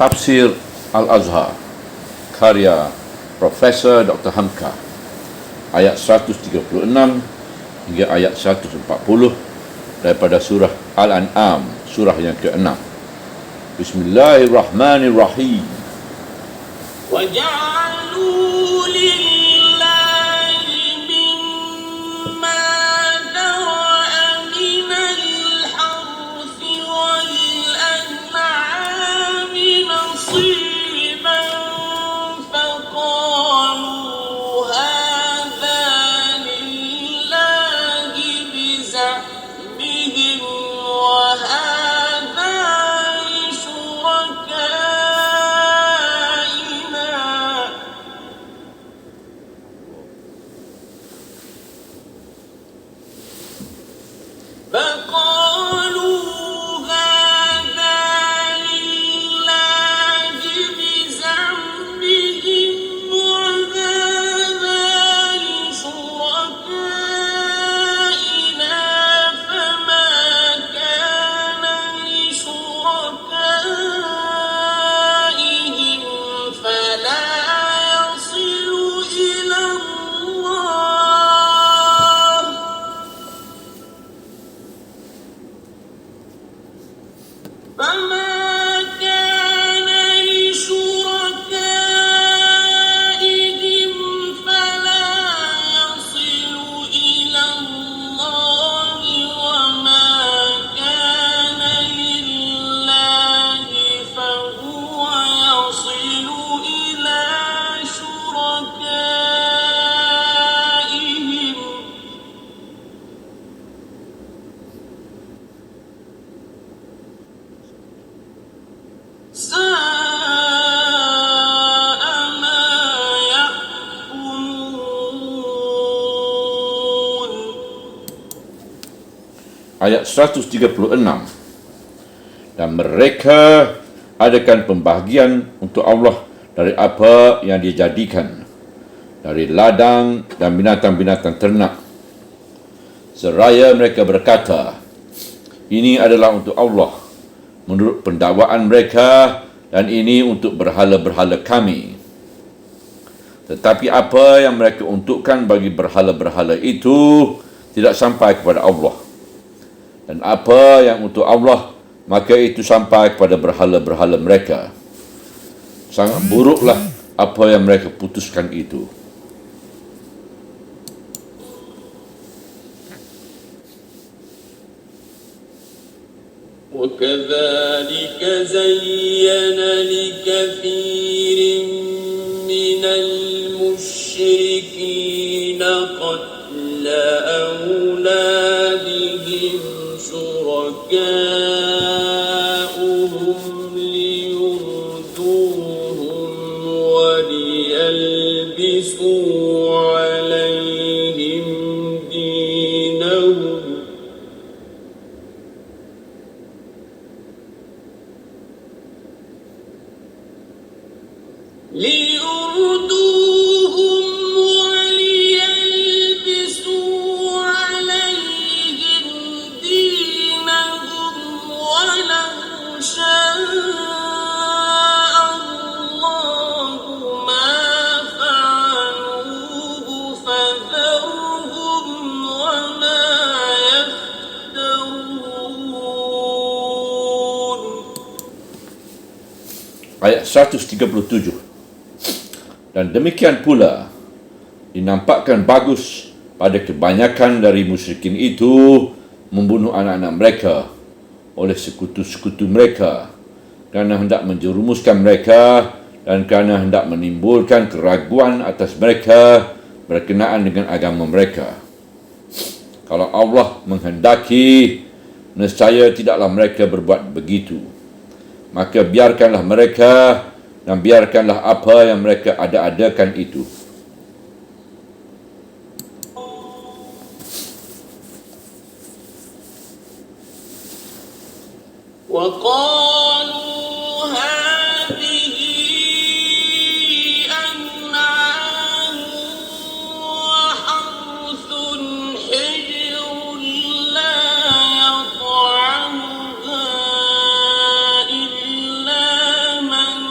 Tafsir Al-Azhar karya Profesor Dr. Hamka, ayat 136 hingga ayat 140 daripada surah Al-An'am, surah yang ke-6. Bismillahirrahmanirrahim. وَجَعَلُوا لِلَّهِ مِمَّا ذَرَأَ مِنَ الْحَرْثِ وَالْأَنْعَامِ نَصِيبًا فَقَالُوا هَذَا لِلَّهِ بِزَعْمِهِمْ وَهَذَا لِشُرَكَائِنَا فَقَالُوا هَذَا لِلَّهِ بِزَعْمِهِمْ وَهَذَا لِشُرَكَائِنَا فَمَا كَانَ لِشُرَكَائِهِمْ فَلَا يَصِلُ إِلَى اللَّهِ فَمَا كَانَ لِشُرَكَائِهِمْ فَلَا يَصِلُ إِلَى اللَّهِ وَمَا كَانَ لِلَّهِ فَهُوَ يَصِلُ إِلَى شُرَكَائِهِمْ سَاءَ مَا يَحْكُمُونَ. Ayat 136. Dan mereka adakan pembahagian untuk Allah dari apa yang dia jadikan dari ladang dan binatang-binatang ternak. Seraya mereka berkata, ini adalah untuk Allah menurut pendakwaan mereka, dan ini untuk berhala-berhala kami. Tetapi apa yang mereka untukkan bagi berhala-berhala itu tidak sampai kepada Allah. Dan apa yang untuk Allah, maka itu sampai kepada berhala-berhala mereka. Sangat buruklah apa yang mereka putuskan itu. وَكَذَلِكَ زَيَّنَ لِكَثِيرٍ مِّنَ الْمُشْرِكِينَ قَتْلَ أَوْلَادِهِمْ شُرَكَاؤُهُمْ لِيُرْدُوهُمْ وَلِيَلْبِسُوا عَلَيْهِمْ دِينَهُمْ لِيُرْدُوهُمْ وَلِيَلْبِسُوا عَلَيْهِمْ دِينَهُمْ وَلَوْ شَاءَ اللَّهُ مَا فَعَلُوهُ فَذَرْهُمْ وَمَا يَفْتَرُونَ. Ayat 137. Dan demikian pula dinampakkan bagus pada kebanyakan dari musyrikin itu membunuh anak-anak mereka oleh sekutu-sekutu mereka kerana hendak menjerumuskan mereka dan kerana hendak menimbulkan keraguan atas mereka berkenaan dengan agama mereka. Kalau Allah menghendaki, nescaya tidaklah mereka berbuat begitu. Maka biarkanlah mereka dan biarkanlah apa yang mereka ada-adakan itu. وَقَالُوا هَٰذِهِ أَنْعَامٌ وَحَرْثٌ حِجْرٌ لَّا يَطْعَمُهَا إِلَّا مَن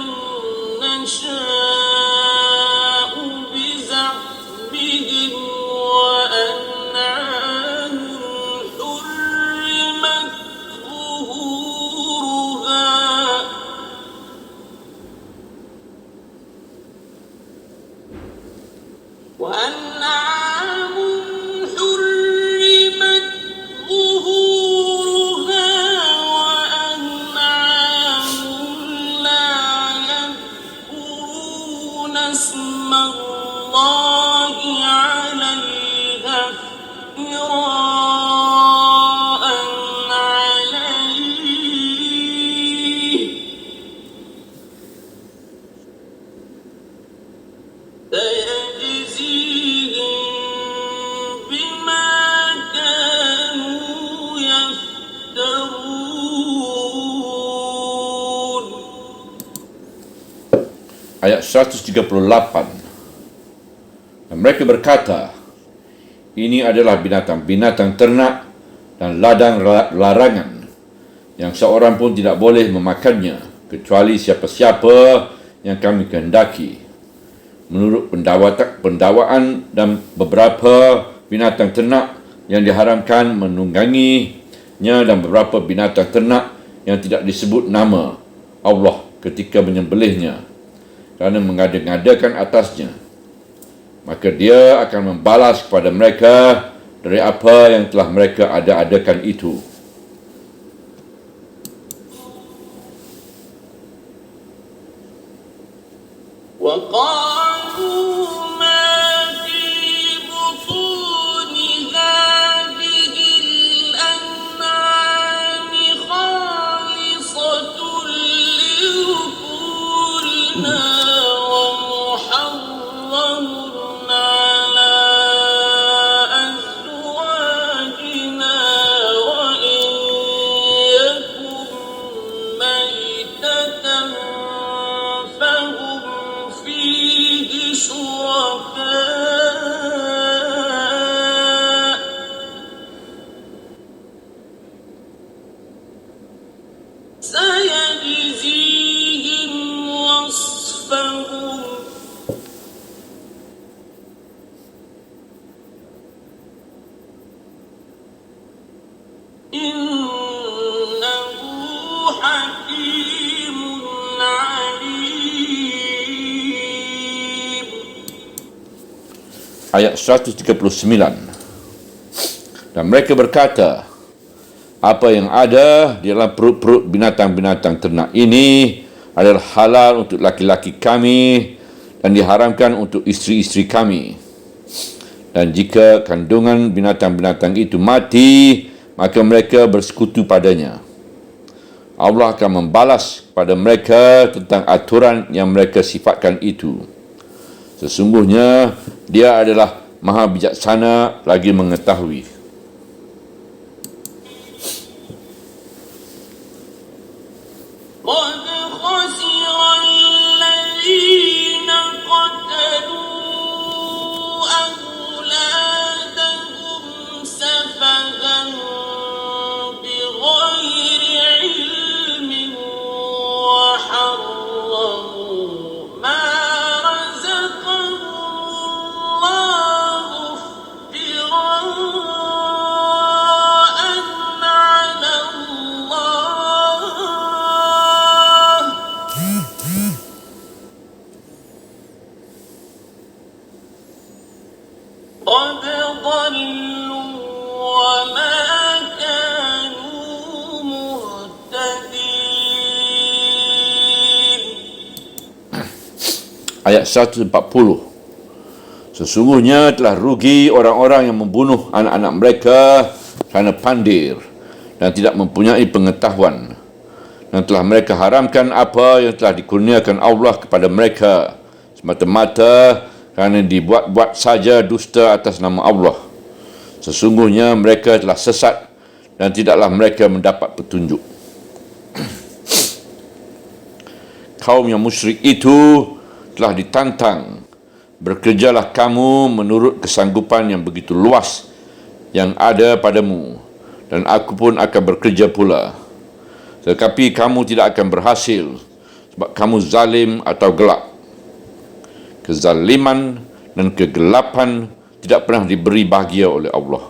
ayat 138. Dan mereka berkata, ini adalah binatang-binatang ternak dan ladang larangan yang seorang pun tidak boleh memakannya kecuali siapa-siapa yang kami kehendaki. Menurut pendawaan dan beberapa binatang ternak yang diharamkan menungganginya dan beberapa binatang ternak yang tidak disebut nama Allah ketika menyembelihnya kerana mengada-ngadakan atasnya, maka dia akan membalas kepada mereka dari apa yang telah mereka ada-adakan itu. وقالوا ما في بطون هذه الأنعام خالصة لذكورنا ومحرم على أزواجنا وإن يكن ميتة فهم فيه شركاء سيجزيهم وصفهم إنه حكيم عليم. Ayat 139. Dan mereka berkata, apa yang ada di dalam perut-perut binatang-binatang ternak ini adalah halal untuk laki-laki kami dan diharamkan untuk isteri-isteri kami. Dan jika kandungan binatang-binatang itu mati, maka mereka bersekutu padanya. Allah akan membalas kepada mereka tentang aturan yang mereka sifatkan itu. Sesungguhnya dia adalah maha bijaksana lagi mengetahui. قد خسر الذين قتلوا أولادهم سفها بغير علم وحرموا ما رزقهم الله افتراء على الله قد ضلوا وما كانوا مهتدين. Ayat 140. Sesungguhnya telah rugi orang-orang yang membunuh anak-anak mereka kerana pandir dan tidak mempunyai pengetahuan, dan telah mereka haramkan apa yang telah dikurniakan Allah kepada mereka semata-mata kerana dibuat-buat saja dusta atas nama Allah. Sesungguhnya mereka telah sesat dan tidaklah mereka mendapat petunjuk. Kaum yang musyrik itu telah ditantang, bekerjalah kamu menurut kesanggupan yang begitu luas yang ada padamu, dan aku pun akan bekerja pula. Tetapi kamu tidak akan berhasil sebab kamu zalim atau gelap. Kezaliman dan kegelapan tidak pernah diberi bahagia oleh Allah.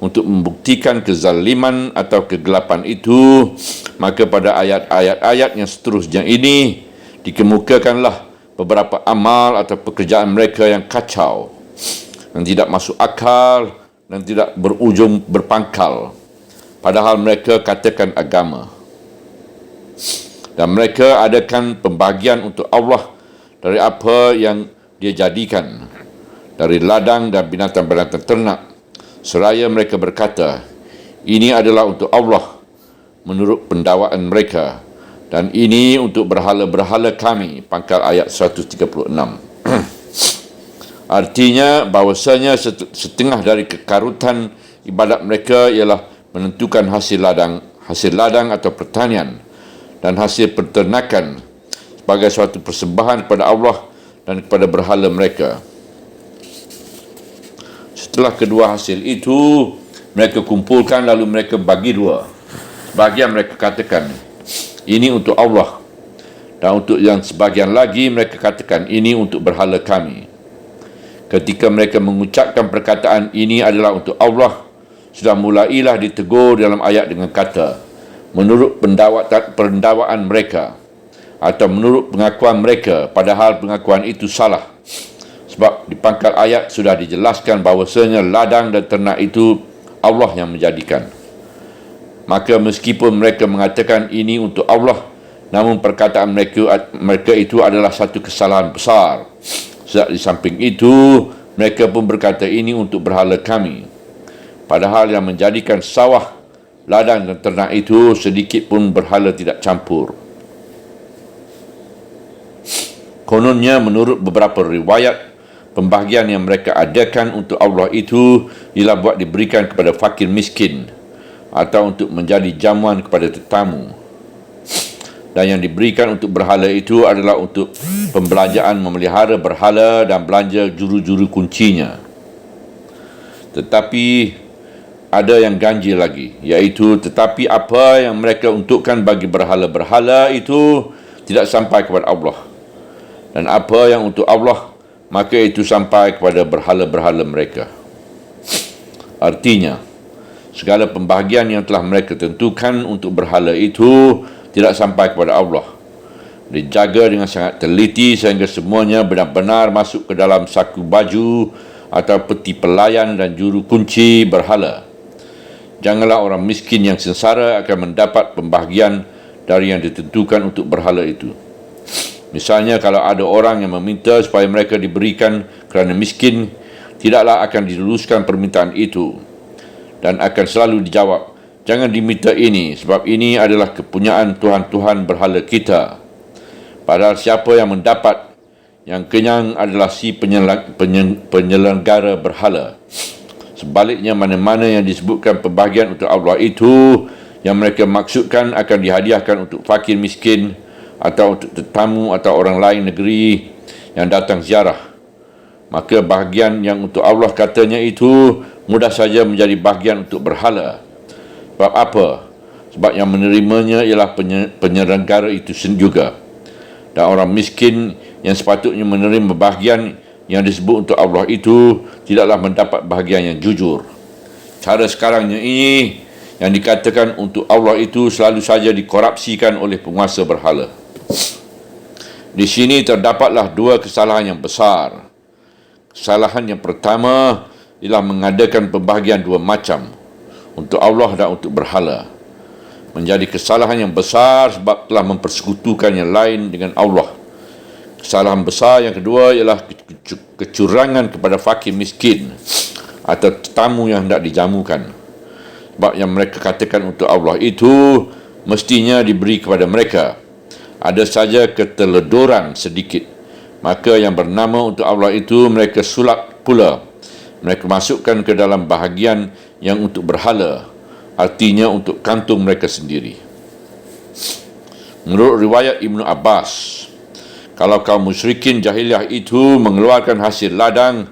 Untuk membuktikan kezaliman atau kegelapan itu, maka pada ayat-ayat yang seterusnya ini dikemukakanlah beberapa amal atau pekerjaan mereka yang kacau, yang tidak masuk akal dan tidak berujung berpangkal, padahal mereka katakan agama. Dan mereka adakan pembagian untuk Allah dari apa yang dia jadikan dari ladang dan binatang-binatang ternak, seraya mereka berkata, ini adalah untuk Allah menurut pendawaan mereka, dan ini untuk berhala-berhala kami. Pangkal ayat 136. Artinya bahawasanya setengah dari kekarutan ibadat mereka ialah menentukan hasil ladang atau pertanian dan hasil peternakan, sebagai suatu persembahan kepada Allah dan kepada berhala mereka. Setelah kedua hasil itu, mereka kumpulkan lalu mereka bagi dua. Sebahagian mereka katakan, ini untuk Allah. Dan untuk yang sebahagian lagi mereka katakan, ini untuk berhala kami. Ketika mereka mengucapkan perkataan ini adalah untuk Allah, sudah mulailah ditegur dalam ayat dengan kata, menurut pendakwaan mereka, atau menurut pengakuan mereka, padahal pengakuan itu salah. Sebab di pangkal ayat sudah dijelaskan bahawasanya ladang dan ternak itu Allah yang menjadikan. Maka meskipun mereka mengatakan ini untuk Allah, namun perkataan mereka itu adalah satu kesalahan besar. Sebab di samping itu, mereka pun berkata ini untuk berhala kami. Padahal yang menjadikan sawah, ladang dan ternak itu sedikit pun berhala tidak campur. Kononnya menurut beberapa riwayat, pembahagian yang mereka adakan untuk Allah itu ialah buat diberikan kepada fakir miskin atau untuk menjadi jamuan kepada tetamu. Dan yang diberikan untuk berhala itu adalah untuk pembelanjaan memelihara berhala dan belanja juru-juru kuncinya. Tetapi ada yang ganjil lagi, iaitu tetapi apa yang mereka untukkan bagi berhala-berhala itu tidak sampai kepada Allah. Dan apa yang untuk Allah, maka itu sampai kepada berhala-berhala mereka. Artinya, segala pembahagian yang telah mereka tentukan untuk berhala itu tidak sampai kepada Allah. Dijaga dengan sangat teliti sehingga semuanya benar-benar masuk ke dalam saku baju atau peti pelayan dan juru kunci berhala. Janganlah orang miskin yang sengsara akan mendapat pembahagian dari yang ditentukan untuk berhala itu. Misalnya kalau ada orang yang meminta supaya mereka diberikan kerana miskin, tidaklah akan diluluskan permintaan itu dan akan selalu dijawab, jangan diminta ini sebab ini adalah kepunyaan Tuhan-Tuhan berhala kita. Padahal siapa yang mendapat, yang kenyang adalah si penyelenggara berhala. Sebaliknya mana-mana yang disebutkan pembahagian untuk Allah itu yang mereka maksudkan akan dihadiahkan untuk fakir miskin atau untuk tetamu atau orang lain negeri yang datang ziarah. Maka bahagian yang untuk Allah katanya itu mudah saja menjadi bahagian untuk berhala. Sebab apa? Sebab yang menerimanya ialah penyelenggara itu juga. Dan orang miskin yang sepatutnya menerima bahagian yang disebut untuk Allah itu tidaklah mendapat bahagian yang jujur. Cara sekarangnya ini yang dikatakan untuk Allah itu selalu saja dikorupsikan oleh penguasa berhala. Di sini terdapatlah dua kesalahan yang besar. Kesalahan yang pertama ialah mengadakan pembahagian dua macam, untuk Allah dan untuk berhala. Menjadi kesalahan yang besar sebab telah mempersekutukan yang lain dengan Allah. Kesalahan besar yang kedua ialah kecurangan kepada fakir miskin atau tetamu yang hendak dijamukan. Sebab yang mereka katakan untuk Allah itu mestinya diberi kepada mereka. Ada saja keteledoran sedikit, maka yang bernama untuk Allah itu mereka sulap pula. Mereka masukkan ke dalam bahagian yang untuk berhala, artinya untuk kantung mereka sendiri. Menurut riwayat Ibnu Abbas, kalau kaum musyrikin jahiliah itu mengeluarkan hasil ladang,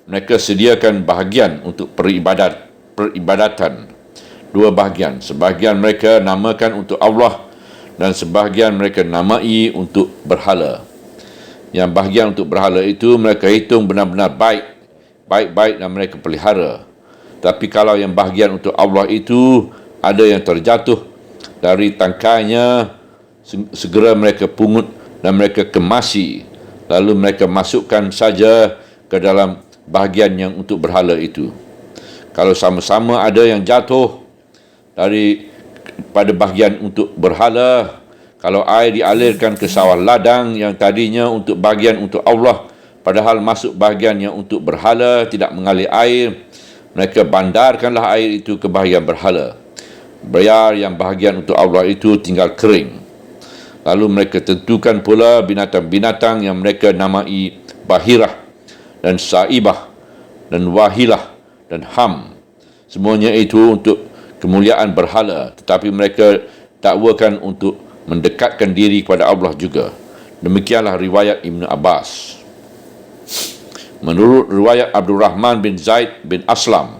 mereka sediakan bahagian untuk peribadatan. Dua bahagian, sebahagian mereka namakan untuk Allah dan sebahagian mereka namai untuk berhala. Yang bahagian untuk berhala itu mereka hitung benar-benar baik-baik dan mereka pelihara. Tapi kalau yang bahagian untuk Allah itu ada yang terjatuh dari tangkainya, segera mereka pungut dan mereka kemasi, lalu mereka masukkan saja ke dalam bahagian yang untuk berhala itu. Kalau sama-sama ada yang jatuh pada bahagian untuk berhala, kalau air dialirkan ke sawah ladang yang tadinya untuk bahagian untuk Allah, padahal masuk bahagian yang untuk berhala tidak mengalir air, mereka bandarkanlah air itu ke bahagian berhala. Biar yang bahagian untuk Allah itu tinggal kering. Lalu mereka tentukan pula binatang-binatang yang mereka namai Bahirah dan Saibah dan Wahilah dan Ham. Semuanya itu untuk kemuliaan berhala, tetapi mereka dakwakan untuk mendekatkan diri kepada Allah juga. Demikianlah riwayat Ibn Abbas. Menurut riwayat Abdul Rahman bin Zaid bin Aslam,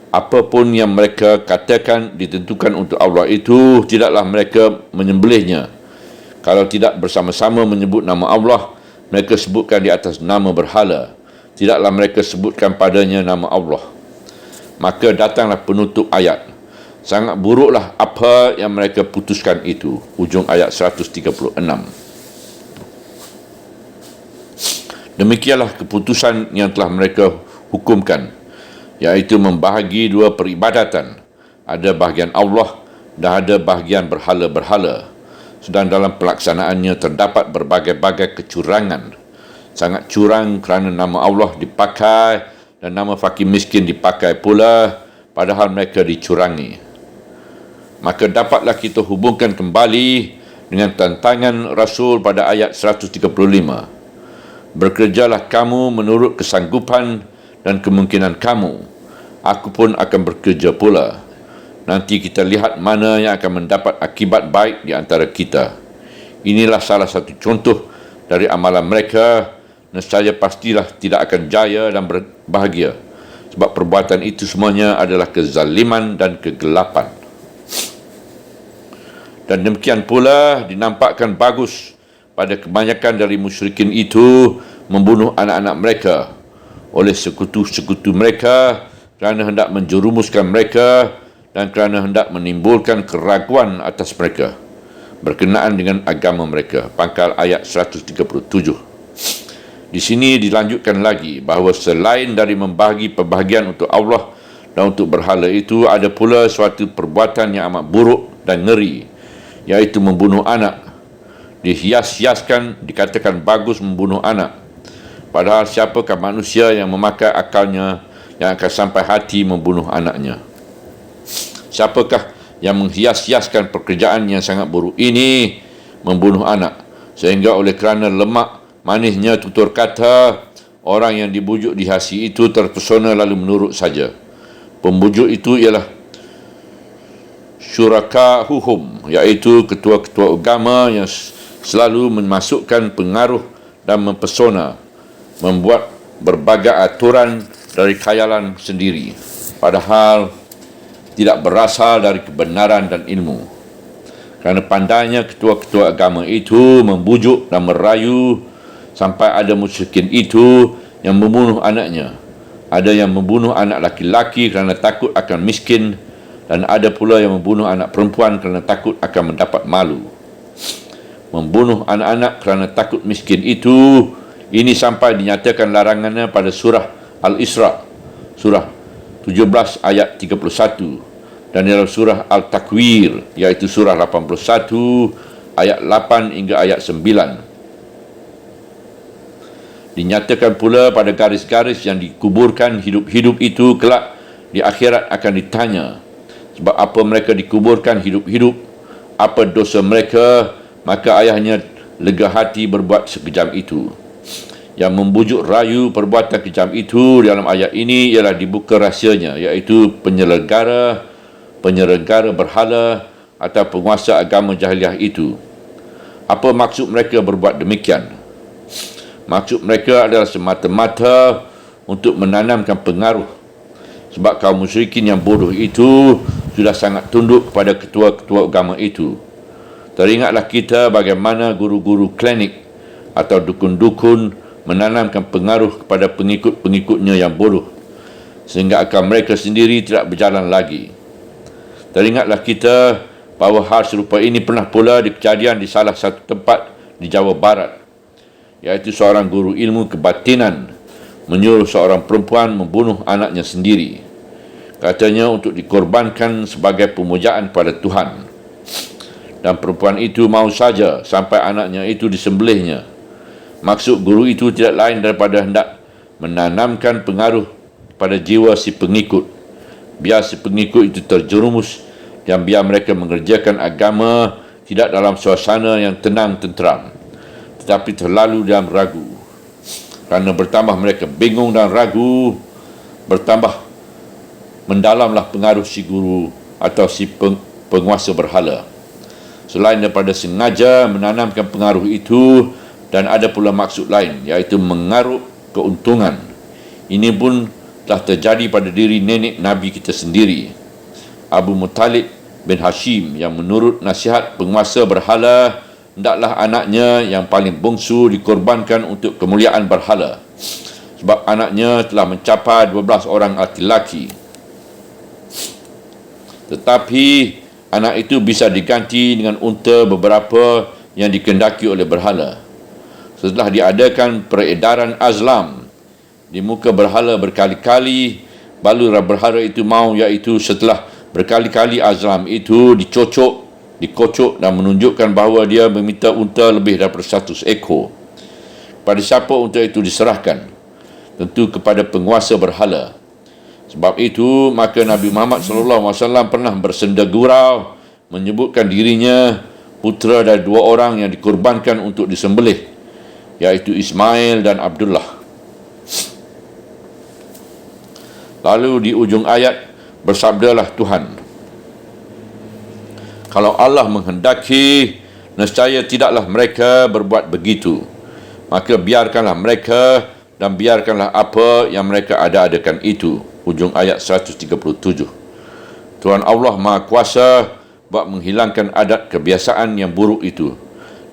apapun yang mereka katakan ditentukan untuk Allah itu, tidaklah mereka menyembelihnya. Kalau tidak bersama-sama menyebut nama Allah, mereka sebutkan di atas nama berhala. Tidaklah mereka sebutkan padanya nama Allah. Maka datanglah penutup ayat. Sangat buruklah apa yang mereka putuskan itu. Ujung ayat 136. Demikianlah keputusan yang telah mereka hukumkan, iaitu membahagi dua peribadatan. Ada bahagian Allah dan ada bahagian berhala-berhala. Sedang dalam pelaksanaannya terdapat berbagai-bagai kecurangan. Sangat curang kerana nama Allah dipakai dan nama fakir miskin dipakai pula, padahal mereka dicurangi. Maka dapatlah kita hubungkan kembali dengan tantangan Rasul pada ayat 135. Bekerjalah kamu menurut kesanggupan dan kemungkinan kamu. Aku pun akan bekerja pula. Nanti kita lihat mana yang akan mendapat akibat baik di antara kita. Inilah salah satu contoh dari amalan mereka. Nescaya pastilah tidak akan jaya dan berbahagia. Sebab perbuatan itu semuanya adalah kezaliman dan kegelapan. Dan demikian pula dinampakkan bagus pada kebanyakan dari musyrikin itu membunuh anak-anak mereka oleh sekutu-sekutu mereka kerana hendak menjerumuskan mereka dan kerana hendak menimbulkan keraguan atas mereka berkenaan dengan agama mereka. Pangkal ayat 137. Di sini dilanjutkan lagi bahawa selain dari membahagi perbahagian untuk Allah dan untuk berhala itu, ada pula suatu perbuatan yang amat buruk dan ngeri, iaitu membunuh anak. Dihias-hiaskan, dikatakan bagus membunuh anak. Padahal siapakah manusia yang memakai akalnya yang akan sampai hati membunuh anaknya? Siapakah yang menghias-hiaskan pekerjaan yang sangat buruk ini, membunuh anak, sehingga oleh kerana lemak manisnya tutur kata, orang yang dibujuk dihasi itu terpesona lalu menurut saja. Pembujuk itu ialah syuraka'uhum, iaitu ketua-ketua agama yang selalu memasukkan pengaruh dan mempesona, membuat berbagai aturan dari khayalan sendiri, padahal tidak berasal dari kebenaran dan ilmu. Kerana pandainya ketua-ketua agama itu membujuk dan merayu, sampai ada musyrikin itu yang membunuh anaknya. Ada yang membunuh anak laki-laki kerana takut akan miskin, dan ada pula yang membunuh anak perempuan kerana takut akan mendapat malu. Membunuh anak-anak kerana takut miskin itu, ini sampai dinyatakan larangannya pada surah Al-Isra, surah 17 ayat 31, dan dalam surah Al-Takwir, iaitu surah 81 ayat 8 hingga ayat 9. Dinyatakan pula pada garis-garis yang dikuburkan hidup-hidup itu kelak di akhirat akan ditanya, sebab apa mereka dikuburkan hidup-hidup, apa dosa mereka, maka ayahnya lega hati berbuat sekejam itu. Yang membujuk rayu perbuatan kejam itu dalam ayat ini ialah dibuka rahsianya, iaitu penyelenggara berhala atau penguasa agama jahiliah itu. Apa maksud mereka berbuat demikian? Maksud mereka adalah semata-mata untuk menanamkan pengaruh, sebab kaum musyrikin yang bodoh itu sudah sangat tunduk kepada ketua-ketua agama itu. Teringatlah kita bagaimana guru-guru klinik atau dukun-dukun menanamkan pengaruh kepada pengikut-pengikutnya yang bodoh, sehingga akal mereka sendiri tidak berjalan lagi. Teringatlah kita bahawa hal serupa ini pernah pula kejadian di salah satu tempat di Jawa Barat, iaitu seorang guru ilmu kebatinan menyuruh seorang perempuan membunuh anaknya sendiri. Katanya untuk dikorbankan sebagai pemujaan pada Tuhan. Dan perempuan itu mau saja sampai anaknya itu disembelihnya. Maksud guru itu tidak lain daripada hendak menanamkan pengaruh pada jiwa si pengikut. Biar si pengikut itu terjerumus dan biar mereka mengerjakan agama tidak dalam suasana yang tenang tenteram, tetapi terlalu dalam ragu. Kerana bertambah mereka bingung dan ragu, bertambah mendalamlah pengaruh si guru atau si penguasa berhala. selain daripada sengaja menanamkan pengaruh itu, dan ada pula maksud lain, iaitu mengarut keuntungan. Ini pun telah terjadi pada diri nenek Nabi kita sendiri, Abu Muttalib bin Hashim, yang menurut nasihat penguasa berhala, hendaklah anaknya yang paling bongsu dikorbankan untuk kemuliaan berhala, sebab anaknya telah mencapai 12 orang laki-laki. Tetapi anak itu bisa diganti dengan unta beberapa yang dikendaki oleh berhala. Setelah diadakan peredaran azlam di muka berhala berkali-kali, barulah berhala itu mau, iaitu setelah berkali-kali azlam itu dikocok dan menunjukkan bahawa dia meminta unta lebih daripada 100 ekor. Pada siapa unta itu diserahkan? Tentu kepada penguasa berhala. Sebab itu, maka Nabi Muhammad SAW pernah bersenda gurau menyebutkan dirinya putera dari 2 orang yang dikorbankan untuk disembelih, iaitu Ismail dan Abdullah. Lalu di ujung ayat bersabdalah Tuhan, kalau Allah menghendaki, nescaya tidaklah mereka berbuat begitu. Maka biarkanlah mereka dan biarkanlah apa yang mereka ada-adakan itu. Ujung ayat 137. Tuhan Allah Maha Kuasa buat menghilangkan adat kebiasaan yang buruk itu.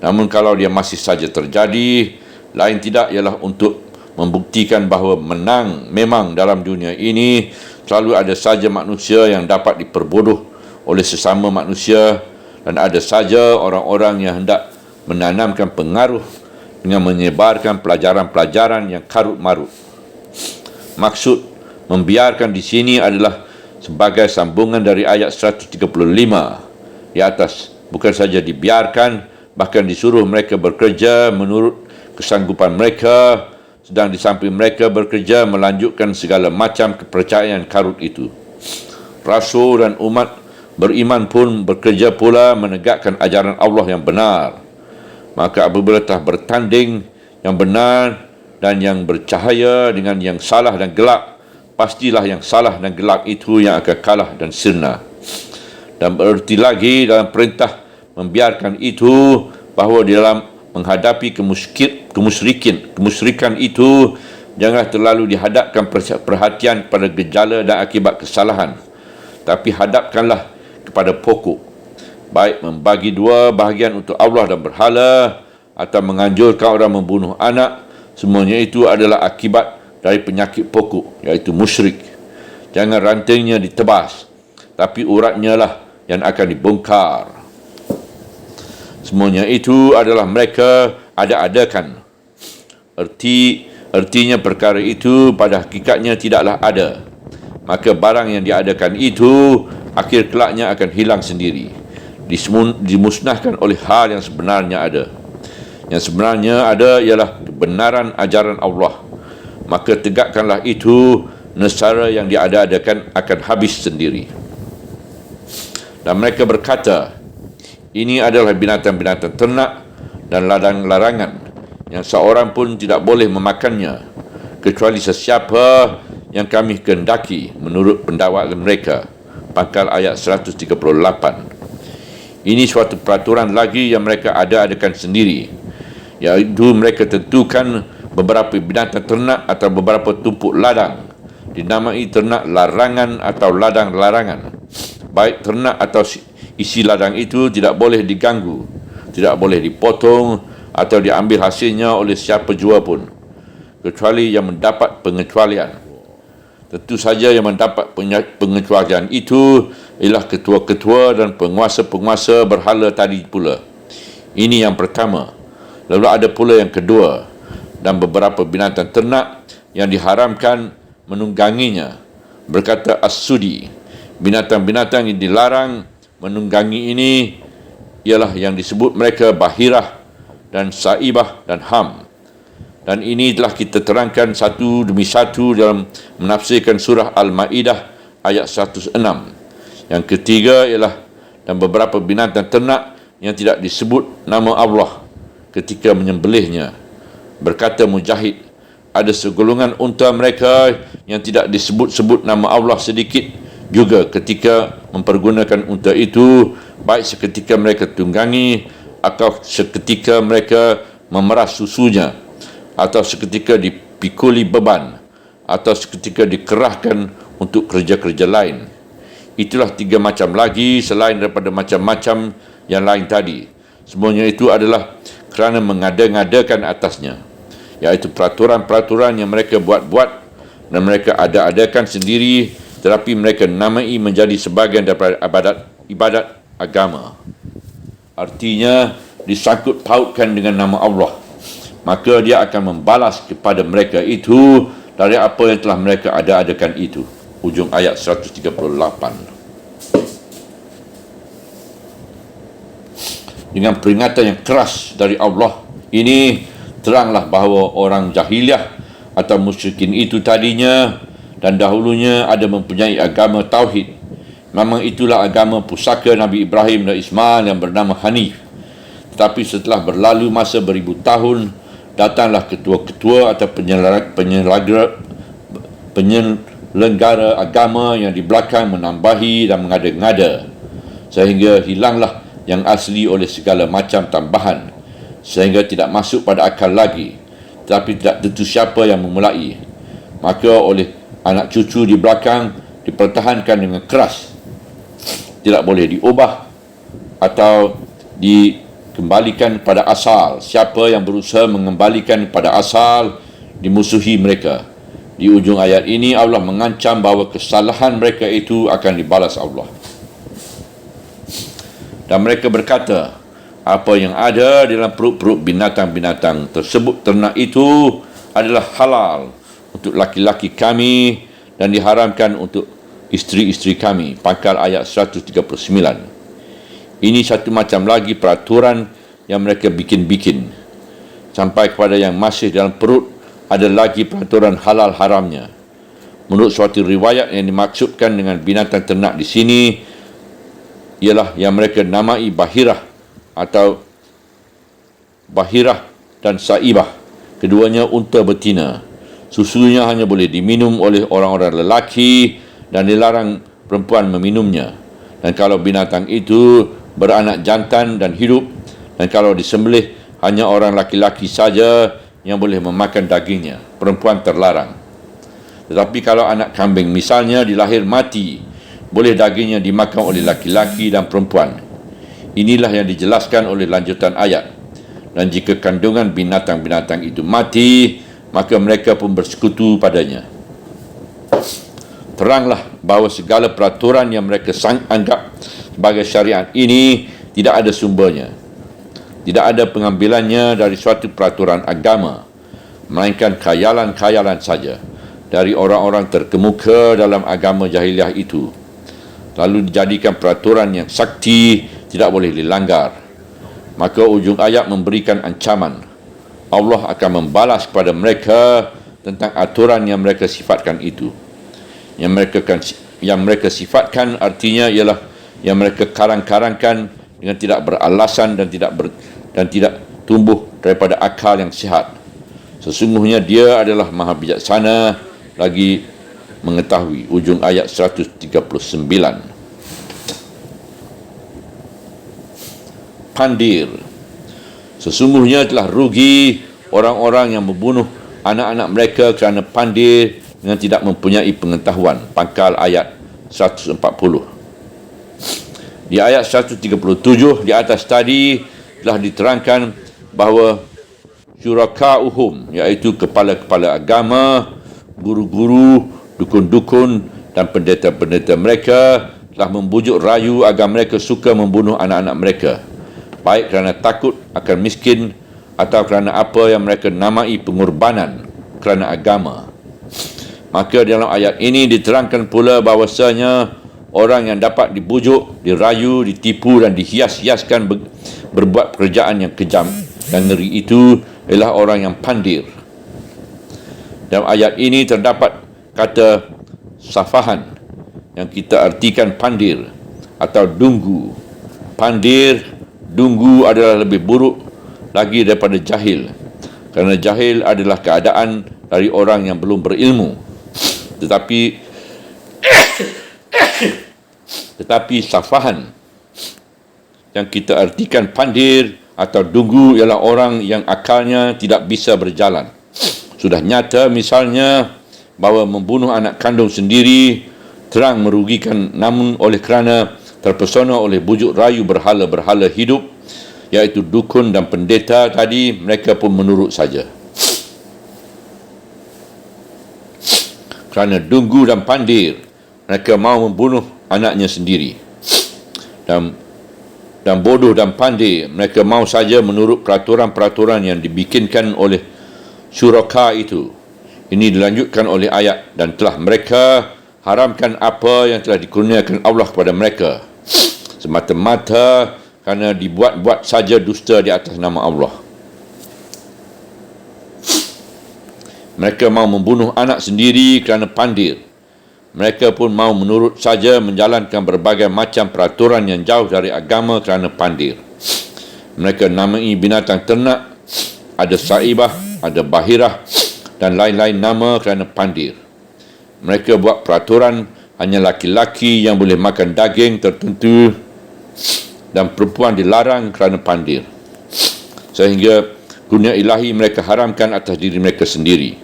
Namun kalau dia masih saja terjadi, lain tidak ialah untuk membuktikan bahawa menang memang dalam dunia ini selalu ada saja manusia yang dapat diperbodoh oleh sesama manusia, dan ada saja orang-orang yang hendak menanamkan pengaruh dengan menyebarkan pelajaran-pelajaran yang karut-marut. Maksud membiarkan di sini adalah sebagai sambungan dari ayat 135 di atas. Bukan saja dibiarkan, bahkan disuruh mereka bekerja menurut kesanggupan mereka, sedang di samping mereka bekerja melanjutkan segala macam kepercayaan karut itu. Rasul dan umat beriman pun bekerja pula menegakkan ajaran Allah yang benar. Maka apabila telah bertanding yang benar dan yang bercahaya dengan yang salah dan gelap, pastilah yang salah dan gelap itu yang akan kalah dan sirna. Dan bererti lagi dalam perintah membiarkan itu, bahawa di dalam menghadapi kemusyrikan itu, janganlah terlalu dihadapkan perhatian pada gejala dan akibat kesalahan, tapi hadapkanlah kepada pokok, baik membagi 2 bahagian untuk Allah dan berhala, atau menganjurkan orang membunuh anak. Semuanya itu adalah akibat dari penyakit pokok, iaitu musyrik. Jangan rantainya ditebas, tapi uratnya lah yang akan dibongkar. Semuanya itu adalah mereka ada-adakan. Artinya perkara itu pada hakikatnya tidaklah ada. Maka barang yang diadakan itu akhir kelaknya akan hilang sendiri, dimusnahkan oleh hal yang sebenarnya ada. Yang sebenarnya ada ialah kebenaran ajaran Allah. Maka tegakkanlah itu, nescaya yang diada-adakan akan habis sendiri. Dan mereka berkata, ini adalah binatang-binatang ternak dan ladang larangan yang seorang pun tidak boleh memakannya, kecuali sesiapa yang kami kehendaki, menurut pendakwaan mereka. Pangkal ayat 138. Ini suatu peraturan lagi yang mereka ada-adakan sendiri, iaitu mereka tentukan beberapa binatang ternak atau beberapa tumpuk ladang, dinamai ternak larangan atau ladang larangan. Baik ternak atau isi ladang itu tidak boleh diganggu, tidak boleh dipotong atau diambil hasilnya oleh siapa jua pun, kecuali yang mendapat pengecualian. Tentu saja yang mendapat pengecualian itu ialah ketua-ketua dan penguasa-penguasa berhala tadi pula. Ini yang pertama. Lalu ada pula yang kedua, dan beberapa binatang ternak yang diharamkan menungganginya. Berkata As-Sudi, binatang-binatang yang dilarang menunggangi ini ialah yang disebut mereka Bahirah dan Saibah dan Ham. Dan ini telah kita terangkan satu demi satu dalam menafsirkan surah Al-Ma'idah ayat 106. Yang ketiga ialah dan beberapa binatang ternak yang tidak disebut nama Allah ketika menyembelihnya. Berkata Mujahid, ada segolongan unta mereka yang tidak disebut-sebut nama Allah sedikit juga ketika mempergunakan unta itu, baik seketika mereka tunggangi atau seketika mereka memeras susunya, atau seketika dipikuli beban, atau seketika dikerahkan untuk kerja-kerja lain. Itulah 3 macam lagi selain daripada macam-macam yang lain tadi. Semuanya itu adalah kerana mengada-ngadakan atasnya, iaitu peraturan-peraturan yang mereka buat-buat dan mereka ada-adakan sendiri, tetapi mereka namai menjadi sebahagian daripada ibadat agama. Artinya disangkut pautkan dengan nama Allah, maka dia akan membalas kepada mereka itu dari apa yang telah mereka ada-adakan itu. Ujung ayat 138. Dengan peringatan yang keras dari Allah ini, teranglah bahawa orang jahiliah atau musyrikin itu tadinya dan dahulunya ada mempunyai agama Tauhid. Memang itulah agama pusaka Nabi Ibrahim dan Ismail yang bernama Hanif. Tetapi setelah berlalu masa beribu tahun, datanglah ketua-ketua atau penyelenggara agama yang di belakang menambahi dan mengada-ngada, sehingga hilanglah yang asli oleh segala macam tambahan, sehingga tidak masuk pada akal lagi, tetapi tidak tentu siapa yang memulai. Maka oleh anak cucu di belakang dipertahankan dengan keras, tidak boleh diubah atau dikembalikan pada asal. Siapa yang berusaha mengembalikan pada asal dimusuhi mereka. Di ujung ayat ini Allah mengancam bahawa kesalahan mereka itu akan dibalas Allah. Dan mereka berkata, apa yang ada dalam perut-perut binatang-binatang tersebut, ternak itu adalah halal untuk laki-laki kami dan diharamkan untuk isteri-isteri kami. Pangkal ayat 139. Ini satu macam lagi peraturan yang mereka bikin-bikin. Sampai kepada yang masih dalam perut, ada lagi peraturan halal haramnya. Menurut suatu riwayat, yang dimaksudkan dengan binatang ternak di sini ialah yang mereka namai Bahirah atau Bahirah dan Saibah. Keduanya unta betina. Susunya hanya boleh diminum oleh orang-orang lelaki dan dilarang perempuan meminumnya. Dan kalau binatang itu beranak jantan dan hidup, dan kalau disembelih, hanya orang laki-laki saja yang boleh memakan dagingnya. Perempuan terlarang. Tetapi kalau anak kambing misalnya dilahir mati, boleh dagingnya dimakan oleh laki-laki dan perempuan. Inilah yang dijelaskan oleh lanjutan ayat. Dan jika kandungan binatang-binatang itu mati, maka mereka pun bersekutu padanya. Teranglah bahawa segala peraturan yang mereka anggap sebagai syariat ini tidak ada sumbernya. Tidak ada pengambilannya dari suatu peraturan agama, melainkan khayalan-khayalan saja dari orang-orang terkemuka dalam agama jahiliah itu. Lalu dijadikan peraturan yang sakti, tidak boleh dilanggar. Maka ujung ayat memberikan ancaman. Allah akan membalas kepada mereka tentang aturan yang mereka sifatkan itu. Yang mereka sifatkan artinya ialah yang mereka karang-karangkan dengan tidak beralasan dan tidak tumbuh daripada akal yang sihat. Sesungguhnya dia adalah maha bijaksana lagi mengetahui. Ujung ayat 139. Pandir. Sesungguhnya telah rugi orang-orang yang membunuh anak-anak mereka kerana pandir dengan tidak mempunyai pengetahuan. Pangkal ayat 140. Di ayat 137 di atas tadi telah diterangkan bahawa syuraka'uhum, iaitu kepala-kepala agama, guru-guru, dukun-dukun dan pendeta-pendeta mereka telah membujuk rayu agar mereka suka membunuh anak-anak mereka, baik kerana takut akan miskin atau kerana apa yang mereka namai pengorbanan kerana agama. Maka dalam ayat ini diterangkan pula bahawasanya orang yang dapat dibujuk, dirayu, ditipu dan dihias-hiaskan berbuat pekerjaan yang kejam dan ngeri itu ialah orang yang pandir. Dalam ayat ini terdapat kata safahan yang kita artikan pandir atau dunggu. Pandir, dunggu adalah lebih buruk lagi daripada jahil, kerana jahil adalah keadaan dari orang yang belum berilmu. Tetapi Tetapi safahan yang kita artikan pandir atau dunggu ialah orang yang akalnya tidak bisa berjalan. Sudah nyata misalnya bahawa membunuh anak kandung sendiri terang merugikan, namun oleh kerana terpesona oleh bujuk rayu berhala-berhala hidup, iaitu dukun dan pendeta tadi, mereka pun menurut saja. Kerana dunggu dan pandir, mereka mahu membunuh anaknya sendiri. Dan bodoh dan pandai, mereka mahu saja menurut peraturan-peraturan yang dibikinkan oleh syuraka itu. Ini dilanjutkan oleh ayat, dan telah mereka haramkan apa yang telah dikurniakan Allah kepada mereka, semata-mata kerana dibuat-buat saja dusta di atas nama Allah. Mereka mahu membunuh anak sendiri kerana pandir. Mereka pun mahu menurut saja menjalankan berbagai macam peraturan yang jauh dari agama kerana pandir. Mereka namai binatang ternak, ada saibah, ada bahirah dan lain-lain nama kerana pandir. Mereka buat peraturan hanya laki-laki yang boleh makan daging tertentu dan perempuan dilarang kerana pandir. Sehingga kurnia ilahi mereka haramkan atas diri mereka sendiri.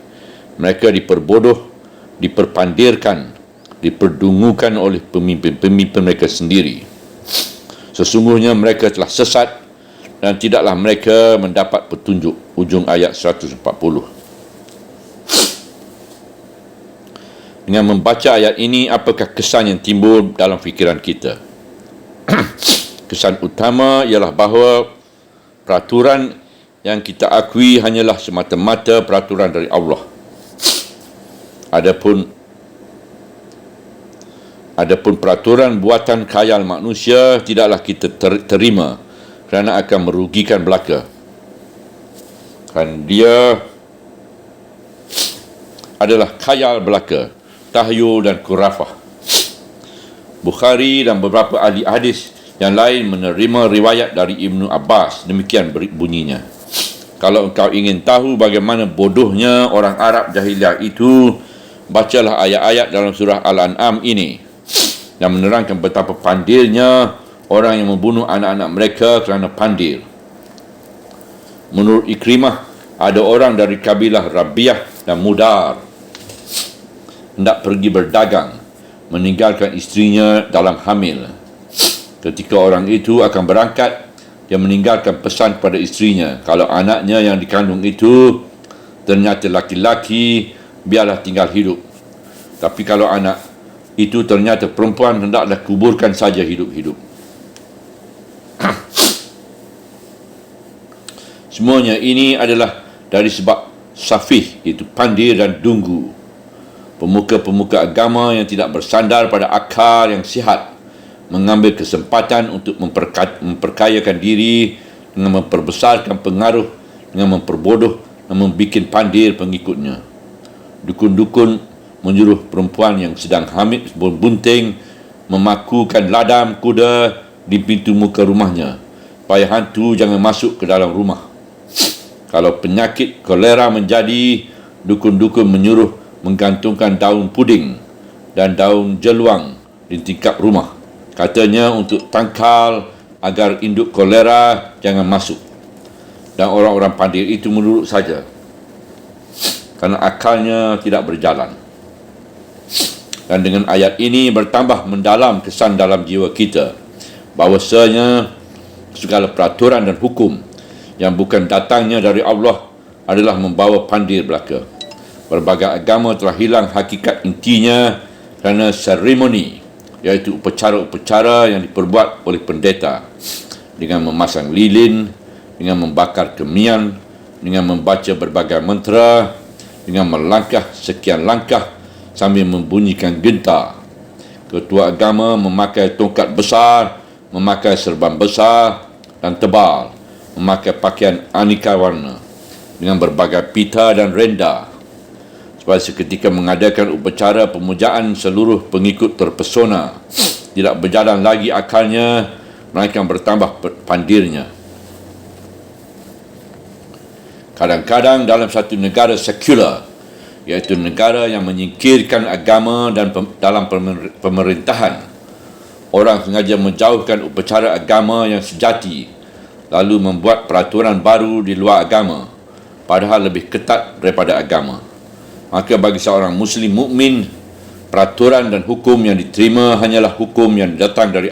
Mereka diperbodoh, diperpandirkan, diperdungukan oleh pemimpin-pemimpin mereka sendiri. Sesungguhnya mereka telah sesat dan tidaklah mereka mendapat petunjuk. Ujung ayat 140. Dengan membaca ayat ini, apakah kesan yang timbul dalam fikiran kita? Kesan utama ialah bahawa peraturan yang kita akui hanyalah semata-mata peraturan dari Allah. Adapun peraturan buatan khayal manusia tidaklah kita terima kerana akan merugikan belaka. Kerana dia adalah khayal belaka, tahyul dan khurafah. Bukhari dan beberapa ahli hadis yang lain menerima riwayat dari Ibnu Abbas. Demikian bunyinya. Kalau engkau ingin tahu bagaimana bodohnya orang Arab jahiliah itu, bacalah ayat-ayat dalam surah Al-An'am ini yang menerangkan betapa pandirnya orang yang membunuh anak-anak mereka kerana pandir. Menurut Ikrimah, ada orang dari kabilah Rabiah dan Mudar hendak pergi berdagang, meninggalkan isterinya dalam hamil. Ketika orang itu akan berangkat, dia meninggalkan pesan kepada isterinya, kalau anaknya yang dikandung itu ternyata laki-laki, biarlah tinggal hidup. Tapi kalau anak itu ternyata perempuan, hendaklah kuburkan saja hidup-hidup. Semuanya ini adalah dari sebab safih, iaitu pandir dan dunggu. Pemuka-pemuka agama yang tidak bersandar pada akal yang sihat mengambil kesempatan untuk memperkayakan diri dengan memperbesarkan pengaruh, dengan memperbodoh dan membuat pandir pengikutnya. Dukun-dukun menyuruh perempuan yang sedang hamil berbunting memakukan ladam kuda di pintu muka rumahnya, supaya hantu jangan masuk ke dalam rumah. Kalau penyakit kolera menjadi, dukun-dukun menyuruh menggantungkan daun puding dan daun jeluang di tingkap rumah, katanya untuk tangkal agar induk kolera jangan masuk. Dan orang-orang pandir itu menurut saja kerana akalnya tidak berjalan. Dan dengan ayat ini bertambah mendalam kesan dalam jiwa kita bahawasanya segala peraturan dan hukum yang bukan datangnya dari Allah adalah membawa pandir belaka. Berbagai agama telah hilang hakikat intinya kerana seremoni, iaitu upacara-upacara yang diperbuat oleh pendeta dengan memasang lilin, dengan membakar kemian, dengan membaca berbagai mantra, dengan melangkah sekian langkah sambil membunyikan gentar. Ketua agama memakai tongkat besar, memakai serban besar dan tebal, memakai pakaian aneka warna dengan berbagai pita dan renda, supaya seketika mengadakan upacara pemujaan seluruh pengikut terpesona. Tidak berjalan lagi akalnya, melainkan bertambah pandirnya. Kadang-kadang dalam satu negara sekular, iaitu negara yang menyingkirkan agama dan dalam pemerintahan. Orang sengaja menjauhkan upacara agama yang sejati, lalu membuat peraturan baru di luar agama, padahal lebih ketat daripada agama. Maka bagi seorang Muslim mukmin, peraturan dan hukum yang diterima hanyalah hukum yang datang dari